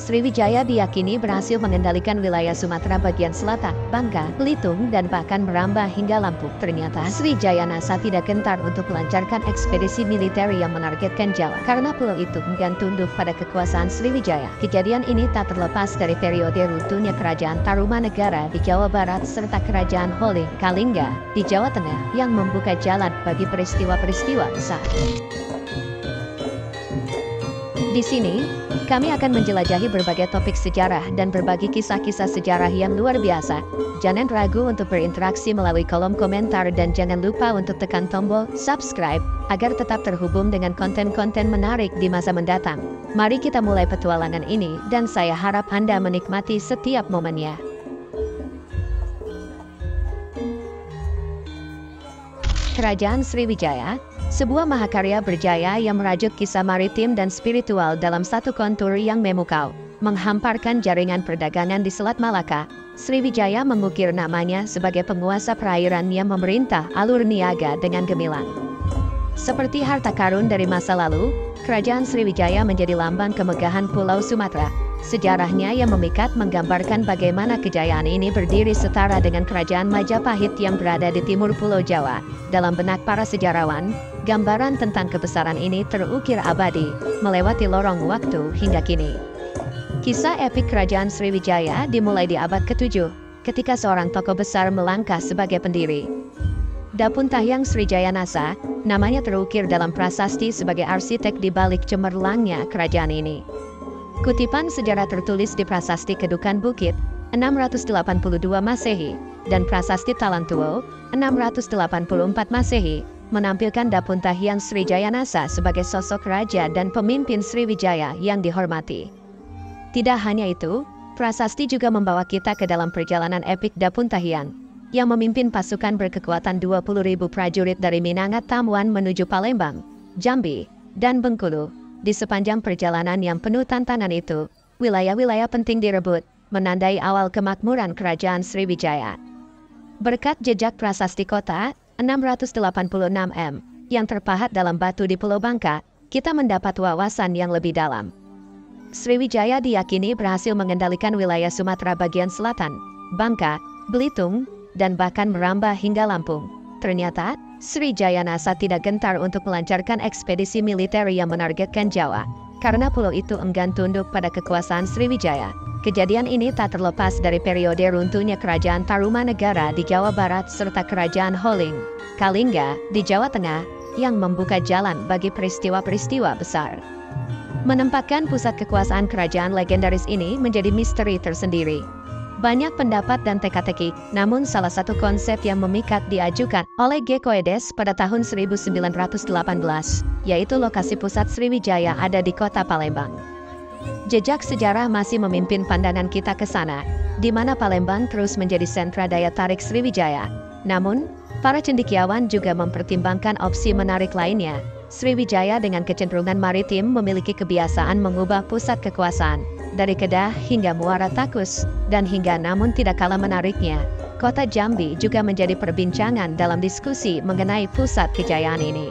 Sriwijaya diyakini berhasil mengendalikan wilayah Sumatera bagian selatan, Bangka, Belitung, dan bahkan merambah hingga Lampung. Ternyata Sriwijaya NASA tidak gentar untuk melancarkan ekspedisi militer yang menargetkan Jawa, karena pulau itu enggan tunduk pada kekuasaan Sriwijaya. Kejadian ini tak terlepas dari periode runtuhnya Kerajaan Tarumanegara di Jawa Barat serta Kerajaan Holing Kalingga di Jawa Tengah yang membuka jalan bagi peristiwa-peristiwa besar. Di sini, kami akan menjelajahi berbagai topik sejarah dan berbagi kisah-kisah sejarah yang luar biasa. Jangan ragu untuk berinteraksi melalui kolom komentar dan jangan lupa untuk tekan tombol subscribe agar tetap terhubung dengan konten-konten menarik di masa mendatang. Mari kita mulai petualangan ini dan saya harap Anda menikmati setiap momennya. Kerajaan Sriwijaya, sebuah mahakarya berjaya yang merajut kisah maritim dan spiritual dalam satu kontur yang memukau, menghamparkan jaringan perdagangan di Selat Malaka. Sriwijaya mengukir namanya sebagai penguasa perairan yang memerintah alur niaga dengan gemilang. Seperti harta karun dari masa lalu, Kerajaan Sriwijaya menjadi lambang kemegahan Pulau Sumatera. Sejarahnya yang memikat menggambarkan bagaimana kejayaan ini berdiri setara dengan Kerajaan Majapahit yang berada di timur Pulau Jawa. Dalam benak para sejarawan, gambaran tentang kebesaran ini terukir abadi, melewati lorong waktu hingga kini. Kisah epik Kerajaan Sriwijaya dimulai di abad ke-7, ketika seorang tokoh besar melangkah sebagai pendiri. Dapuntahyang Srijaya Nasa, namanya terukir dalam prasasti sebagai arsitek di balik cemerlangnya kerajaan ini. Kutipan sejarah tertulis di Prasasti Kedukan Bukit, 682 Masehi, dan Prasasti Talantuo, 684 Masehi, menampilkan Dapuntahyang Srijaya Nasa sebagai sosok raja dan pemimpin Sriwijaya yang dihormati. Tidak hanya itu, prasasti juga membawa kita ke dalam perjalanan epik Dapuntahyang, yang memimpin pasukan berkekuatan 20.000 prajurit dari Minangkabau menuju Palembang, Jambi, dan Bengkulu. Di sepanjang perjalanan yang penuh tantangan itu, wilayah-wilayah penting direbut, menandai awal kemakmuran Kerajaan Sriwijaya. Berkat jejak prasasti kota, 686 m, yang terpahat dalam batu di Pulau Bangka, kita mendapat wawasan yang lebih dalam. Sriwijaya diyakini berhasil mengendalikan wilayah Sumatera bagian selatan, Bangka, Belitung, dan bahkan merambah hingga Lampung. Ternyata, Sriwijaya NASA tidak gentar untuk melancarkan ekspedisi militer yang menargetkan Jawa, karena pulau itu enggan tunduk pada kekuasaan Sriwijaya. Kejadian ini tak terlepas dari periode runtuhnya Kerajaan Tarumanegara di Jawa Barat serta Kerajaan Holing Kalingga di Jawa Tengah yang membuka jalan bagi peristiwa-peristiwa besar. Menempatkan pusat kekuasaan kerajaan legendaris ini menjadi misteri tersendiri. Banyak pendapat dan teka-teki, namun salah satu konsep yang memikat diajukan oleh Gekoedes pada tahun 1918, yaitu lokasi pusat Sriwijaya ada di kota Palembang. Jejak sejarah masih memimpin pandangan kita ke sana, di mana Palembang terus menjadi sentra daya tarik Sriwijaya. Namun, para cendekiawan juga mempertimbangkan opsi menarik lainnya. Sriwijaya dengan kecenderungan maritim memiliki kebiasaan mengubah pusat kekuasaan, dari Kedah hingga Muara Takus, dan hingga namun tidak kalah menariknya, kota Jambi juga menjadi perbincangan dalam diskusi mengenai pusat kejayaan ini.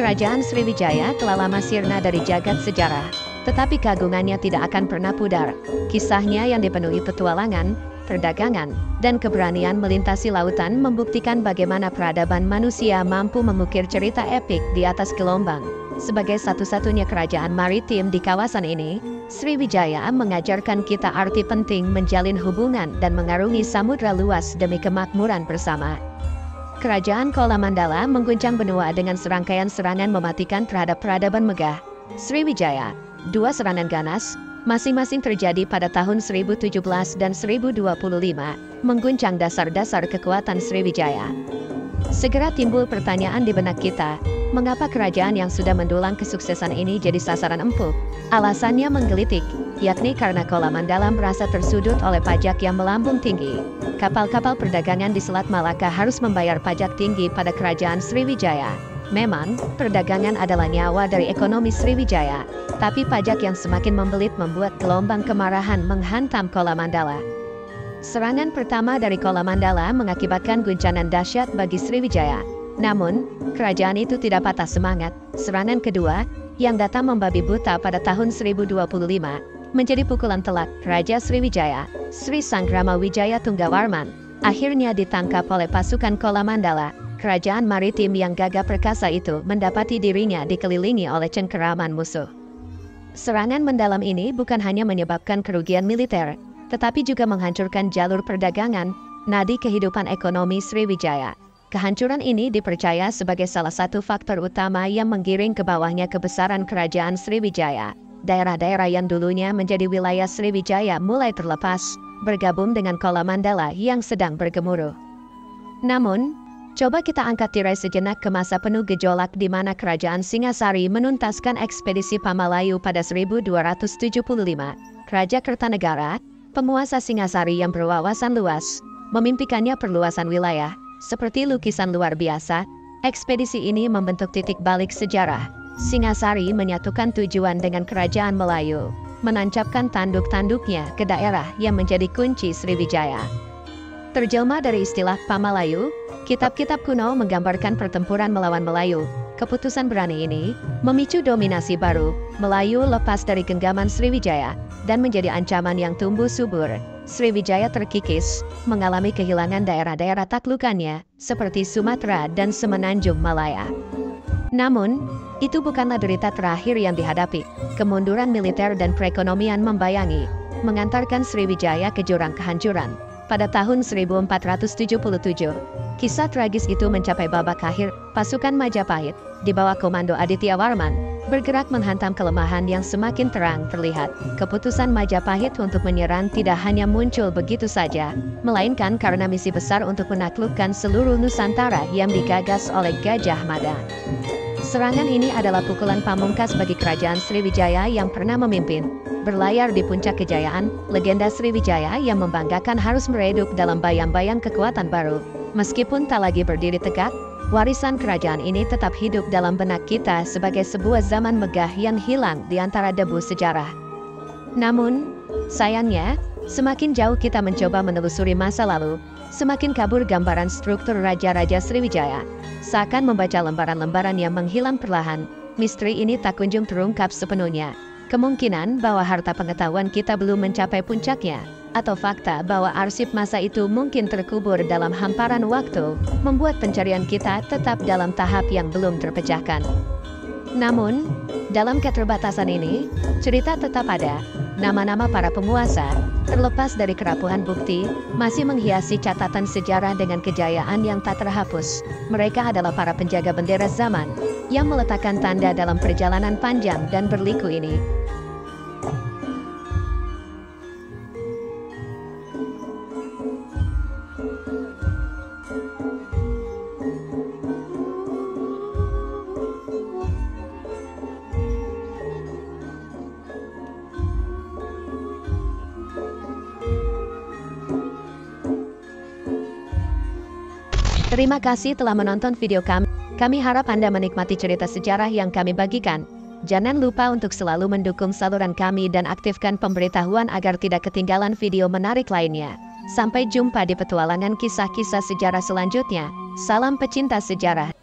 Kerajaan Sriwijaya telah lama sirna dari jagat sejarah, tetapi keagungannya tidak akan pernah pudar. Kisahnya yang dipenuhi petualangan, perdagangan, dan keberanian melintasi lautan membuktikan bagaimana peradaban manusia mampu mengukir cerita epik di atas gelombang. Sebagai satu-satunya kerajaan maritim di kawasan ini, Sriwijaya mengajarkan kita arti penting menjalin hubungan dan mengarungi samudra luas demi kemakmuran bersama. Kerajaan Kolamandala mengguncang benua dengan serangkaian serangan mematikan terhadap peradaban megah Sriwijaya. Dua serangan ganas, masing-masing terjadi pada tahun 1017 dan 1025, mengguncang dasar-dasar kekuatan Sriwijaya. Segera timbul pertanyaan di benak kita, mengapa kerajaan yang sudah mendulang kesuksesan ini jadi sasaran empuk? Alasannya menggelitik, yakni karena Kolamandala merasa tersudut oleh pajak yang melambung tinggi. Kapal-kapal perdagangan di Selat Malaka harus membayar pajak tinggi pada Kerajaan Sriwijaya. Memang, perdagangan adalah nyawa dari ekonomi Sriwijaya, tapi pajak yang semakin membelit membuat gelombang kemarahan menghantam Kolamandala. Serangan pertama dari Kolamandala mengakibatkan guncangan dahsyat bagi Sriwijaya. Namun, kerajaan itu tidak patah semangat. Serangan kedua, yang datang membabi buta pada tahun 1025, menjadi pukulan telak Raja Sriwijaya, Sri Sanggrama Wijaya Tunggawarman, akhirnya ditangkap oleh pasukan Kolamandala. Kerajaan maritim yang gagah perkasa itu mendapati dirinya dikelilingi oleh cengkeraman musuh. Serangan mendalam ini bukan hanya menyebabkan kerugian militer, tetapi juga menghancurkan jalur perdagangan, nadi kehidupan ekonomi Sriwijaya. Kehancuran ini dipercaya sebagai salah satu faktor utama yang menggiring ke bawahnya kebesaran kerajaan Sriwijaya. Daerah-daerah yang dulunya menjadi wilayah Sriwijaya mulai terlepas, bergabung dengan Kolamandala yang sedang bergemuruh. Namun, coba kita angkat tirai sejenak ke masa penuh gejolak di mana kerajaan Singasari menuntaskan ekspedisi Pamalayu pada 1275. Raja Kertanegara, penguasa Singasari yang berwawasan luas, memimpikannya perluasan wilayah. Seperti lukisan luar biasa, ekspedisi ini membentuk titik balik sejarah. Singasari menyatukan tujuan dengan kerajaan Melayu, menancapkan tanduk-tanduknya ke daerah yang menjadi kunci Sriwijaya. Terjelma dari istilah Pamalayu, kitab-kitab kuno menggambarkan pertempuran melawan Melayu. Keputusan berani ini memicu dominasi baru. Melayu lepas dari genggaman Sriwijaya dan menjadi ancaman yang tumbuh subur. Sriwijaya terkikis, mengalami kehilangan daerah-daerah taklukannya, seperti Sumatera dan Semenanjung Malaya. Namun, itu bukanlah derita terakhir yang dihadapi. Kemunduran militer dan perekonomian membayangi, mengantarkan Sriwijaya ke jurang kehancuran. Pada tahun 1477, kisah tragis itu mencapai babak akhir. Pasukan Majapahit, di bawah komando Aditya Warman, bergerak menghantam kelemahan yang semakin terang terlihat. Keputusan Majapahit untuk menyerang tidak hanya muncul begitu saja, melainkan karena misi besar untuk menaklukkan seluruh Nusantara yang digagas oleh Gajah Mada. Serangan ini adalah pukulan pamungkas bagi kerajaan Sriwijaya yang pernah memimpin. Berlayar di puncak kejayaan, legenda Sriwijaya yang membanggakan harus meredup dalam bayang-bayang kekuatan baru. Meskipun tak lagi berdiri tegak, warisan kerajaan ini tetap hidup dalam benak kita sebagai sebuah zaman megah yang hilang di antara debu sejarah. Namun, sayangnya, semakin jauh kita mencoba menelusuri masa lalu, semakin kabur gambaran struktur raja-raja Sriwijaya. Seakan membaca lembaran-lembaran yang menghilang perlahan, misteri ini tak kunjung terungkap sepenuhnya. Kemungkinan bahwa harta pengetahuan kita belum mencapai puncaknya, atau fakta bahwa arsip masa itu mungkin terkubur dalam hamparan waktu, membuat pencarian kita tetap dalam tahap yang belum terpecahkan. Namun, dalam keterbatasan ini, cerita tetap ada. Nama-nama para penguasa, terlepas dari kerapuhan bukti, masih menghiasi catatan sejarah dengan kejayaan yang tak terhapus. Mereka adalah para penjaga bendera zaman, yang meletakkan tanda dalam perjalanan panjang dan berliku ini. Terima kasih telah menonton video kami. Kami harap Anda menikmati cerita sejarah yang kami bagikan. Jangan lupa untuk selalu mendukung saluran kami dan aktifkan pemberitahuan agar tidak ketinggalan video menarik lainnya. Sampai jumpa di petualangan kisah-kisah sejarah selanjutnya. Salam pecinta sejarah.